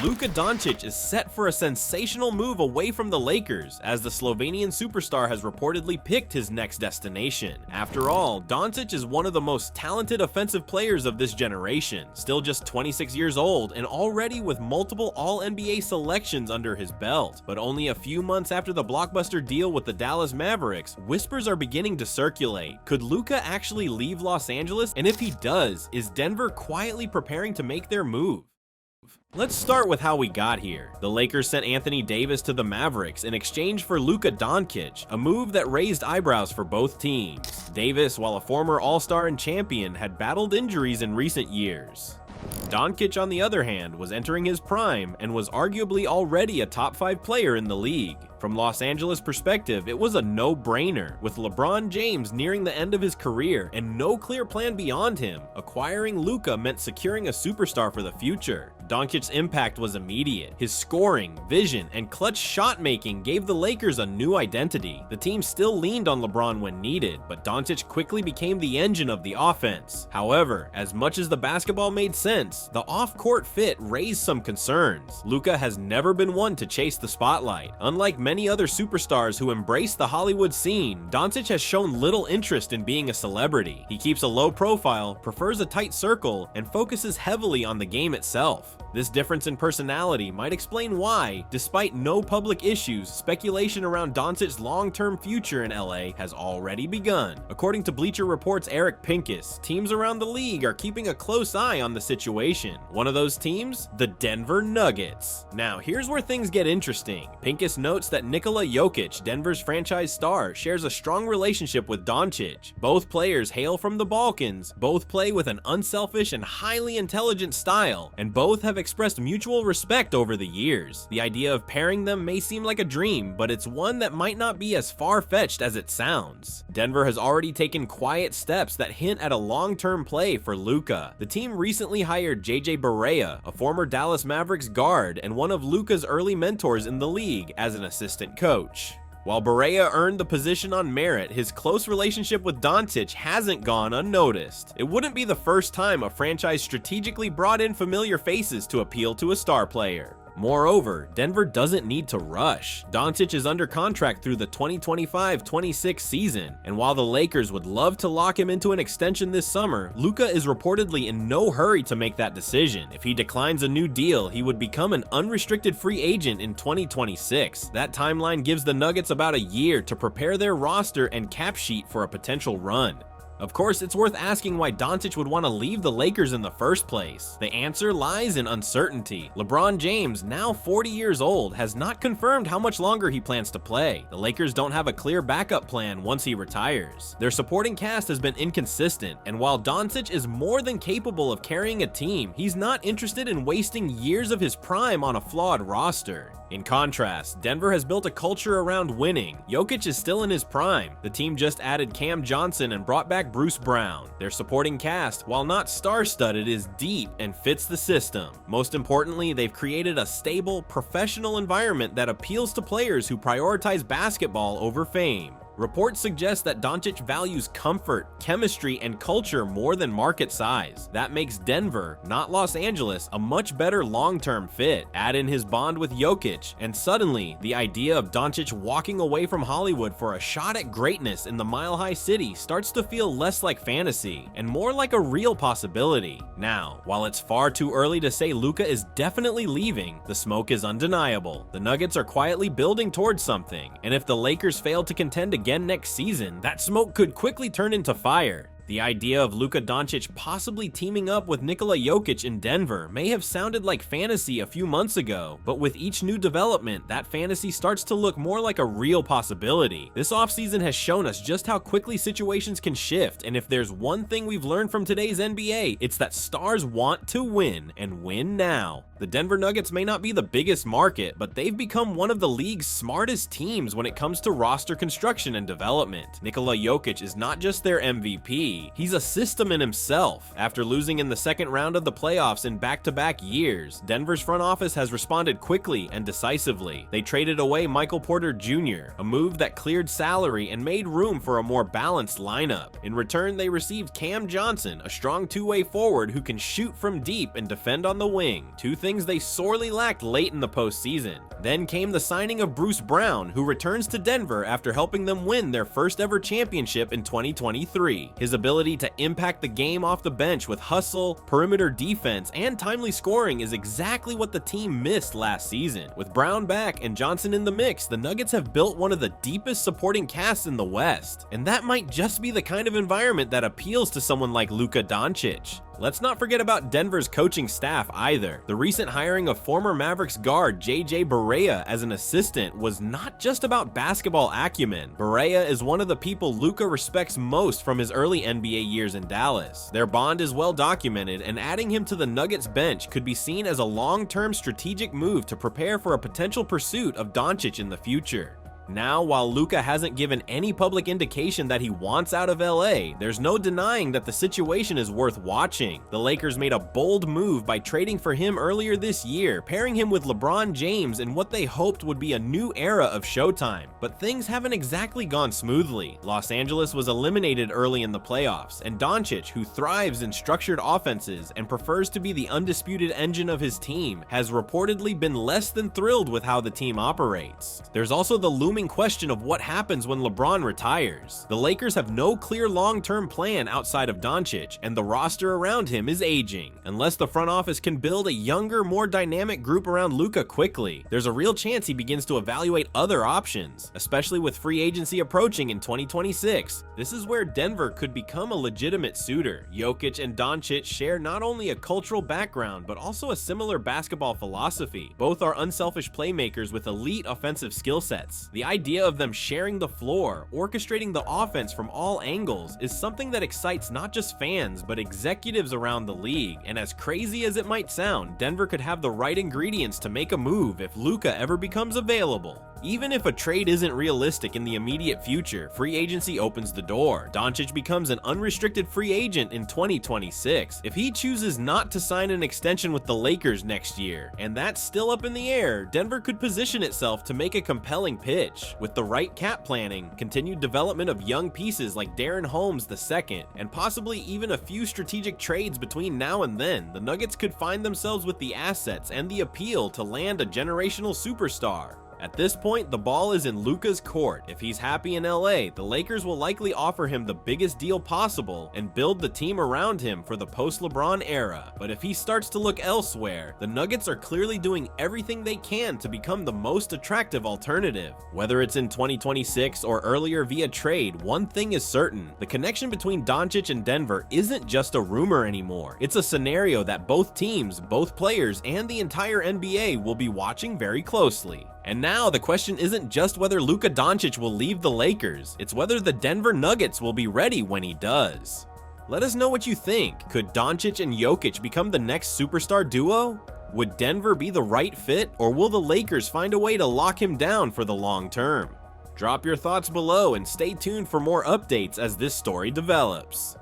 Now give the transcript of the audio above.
Luka Doncic is set for a sensational move away from the Lakers, as the Slovenian superstar has reportedly picked his next destination. After all, Dončić is one of the most talented offensive players of this generation, still just 26 years old and already with multiple All-NBA selections under his belt. But only a few months after the blockbuster deal with the Dallas Mavericks, whispers are beginning to circulate. Could Luka actually leave Los Angeles? And if he does, is Denver quietly preparing to make their move? Let's start with how we got here. The Lakers sent Anthony Davis to the Mavericks in exchange for Luka Doncic, a move that raised eyebrows for both teams. Davis, while a former All-Star and champion, had battled injuries in recent years. Dončić, on the other hand, was entering his prime and was arguably already a top 5 player in the league. From Los Angeles' perspective, it was a no-brainer, with LeBron James nearing the end of his career and no clear plan beyond him. Acquiring Luka meant securing a superstar for the future. Doncic's impact was immediate. His scoring, vision, and clutch shot-making gave the Lakers a new identity. The team still leaned on LeBron when needed, but Dončić quickly became the engine of the offense. However, as much as the basketball made sense, the off-court fit raised some concerns. Luka has never been one to chase the spotlight. Unlike many other superstars who embrace the Hollywood scene, Dončić has shown little interest in being a celebrity. He keeps a low profile, prefers a tight circle, and focuses heavily on the game itself. This difference in personality might explain why, despite no public issues, speculation around Doncic's long-term future in LA has already begun. According to Bleacher Report's Eric Pincus, teams around the league are keeping a close eye on the situation. One of those teams? The Denver Nuggets. Now, here's where things get interesting. Pincus notes that Nikola Jokic, Denver's franchise star, shares a strong relationship with Dončić. Both players hail from the Balkans, both play with an unselfish and highly intelligent style, and both have expressed mutual respect over the years. The idea of pairing them may seem like a dream, but it's one that might not be as far-fetched as it sounds. Denver has already taken quiet steps that hint at a long-term play for Luka. The team recently hired JJ Barea, a former Dallas Mavericks guard and one of Luka's early mentors in the league, as an assistant coach. While Barea earned the position on merit, his close relationship with Dončić hasn't gone unnoticed. It wouldn't be the first time a franchise strategically brought in familiar faces to appeal to a star player. Moreover, Denver doesn't need to rush. Dončić is under contract through the 2025-26 season, and while the Lakers would love to lock him into an extension this summer, Luka is reportedly in no hurry to make that decision. If he declines a new deal, he would become an unrestricted free agent in 2026. That timeline gives the Nuggets about a year to prepare their roster and cap sheet for a potential run. Of course, it's worth asking why Dončić would want to leave the Lakers in the first place. The answer lies in uncertainty. LeBron James, now 40 years old, has not confirmed how much longer he plans to play. The Lakers don't have a clear backup plan once he retires. Their supporting cast has been inconsistent, and while Dončić is more than capable of carrying a team, he's not interested in wasting years of his prime on a flawed roster. In contrast, Denver has built a culture around winning. Jokic is still in his prime. The team just added Cam Johnson and brought back Bruce Brown. Their supporting cast, while not star-studded, is deep and fits the system. Most importantly, they've created a stable, professional environment that appeals to players who prioritize basketball over fame. Reports suggest that Dončić values comfort, chemistry, and culture more than market size. That makes Denver, not Los Angeles, a much better long-term fit. Add in his bond with Jokic, and suddenly, the idea of Dončić walking away from Hollywood for a shot at greatness in the Mile-High City starts to feel less like fantasy, and more like a real possibility. Now, while it's far too early to say Luka is definitely leaving, the smoke is undeniable. The Nuggets are quietly building towards something, and if the Lakers fail to contend again next season, that smoke could quickly turn into fire. The idea of Luka Doncic possibly teaming up with Nikola Jokic in Denver may have sounded like fantasy a few months ago, but with each new development, that fantasy starts to look more like a real possibility. This offseason has shown us just how quickly situations can shift, and if there's one thing we've learned from today's NBA, it's that stars want to win, and win now. The Denver Nuggets may not be the biggest market, but they've become one of the league's smartest teams when it comes to roster construction and development. Nikola Jokic is not just their MVP, he's a system in himself. After losing in the second round of the playoffs in back-to-back years, Denver's front office has responded quickly and decisively. They traded away Michael Porter Jr., a move that cleared salary and made room for a more balanced lineup. In return, they received Cam Johnson, a strong two-way forward who can shoot from deep and defend on the wing. Two things things they sorely lacked late in the postseason. Then came the signing of Bruce Brown, who returns to Denver after helping them win their first ever championship in 2023. His ability to impact the game off the bench with hustle, perimeter defense, and timely scoring is exactly what the team missed last season. With Brown back and Johnson in the mix, the Nuggets have built one of the deepest supporting casts in the West, and that might just be the kind of environment that appeals to someone like Luka Doncic. Let's not forget about Denver's coaching staff either. The recent hiring of former Mavericks guard JJ Barea as an assistant was not just about basketball acumen. Barea is one of the people Luka respects most from his early NBA years in Dallas. Their bond is well documented, and adding him to the Nuggets bench could be seen as a long-term strategic move to prepare for a potential pursuit of Dončić in the future. Now, while Luka hasn't given any public indication that he wants out of LA, there's no denying that the situation is worth watching. The Lakers made a bold move by trading for him earlier this year, pairing him with LeBron James in what they hoped would be a new era of Showtime. But things haven't exactly gone smoothly. Los Angeles was eliminated early in the playoffs, and Dončić, who thrives in structured offenses and prefers to be the undisputed engine of his team, has reportedly been less than thrilled with how the team operates. There's also the looming question of what happens when LeBron retires. The Lakers have no clear long-term plan outside of Dončić, and the roster around him is aging. Unless the front office can build a younger, more dynamic group around Luka quickly, there's a real chance he begins to evaluate other options, especially with free agency approaching in 2026. This is where Denver could become a legitimate suitor. Jokic and Dončić share not only a cultural background, but also a similar basketball philosophy. Both are unselfish playmakers with elite offensive skill sets. The idea of them sharing the floor, orchestrating the offense from all angles, is something that excites not just fans, but executives around the league. And as crazy as it might sound, Denver could have the right ingredients to make a move if Luka ever becomes available. Even if a trade isn't realistic in the immediate future, free agency opens the door. Dončić becomes an unrestricted free agent in 2026. If he chooses not to sign an extension with the Lakers next year, and that's still up in the air, Denver could position itself to make a compelling pitch. With the right cap planning, continued development of young pieces like Darren Holmes II, and possibly even a few strategic trades between now and then, the Nuggets could find themselves with the assets and the appeal to land a generational superstar. At this point, the ball is in Luka's court. If he's happy in LA, the Lakers will likely offer him the biggest deal possible and build the team around him for the post-LeBron era. But if he starts to look elsewhere, the Nuggets are clearly doing everything they can to become the most attractive alternative. Whether it's in 2026 or earlier via trade, one thing is certain: the connection between Dončić and Denver isn't just a rumor anymore. It's a scenario that both teams, both players, and the entire NBA will be watching very closely. And now the question isn't just whether Luka Doncic will leave the Lakers, it's whether the Denver Nuggets will be ready when he does. Let us know what you think. Could Dončić and Jokic become the next superstar duo? Would Denver be the right fit, or will the Lakers find a way to lock him down for the long term? Drop your thoughts below and stay tuned for more updates as this story develops.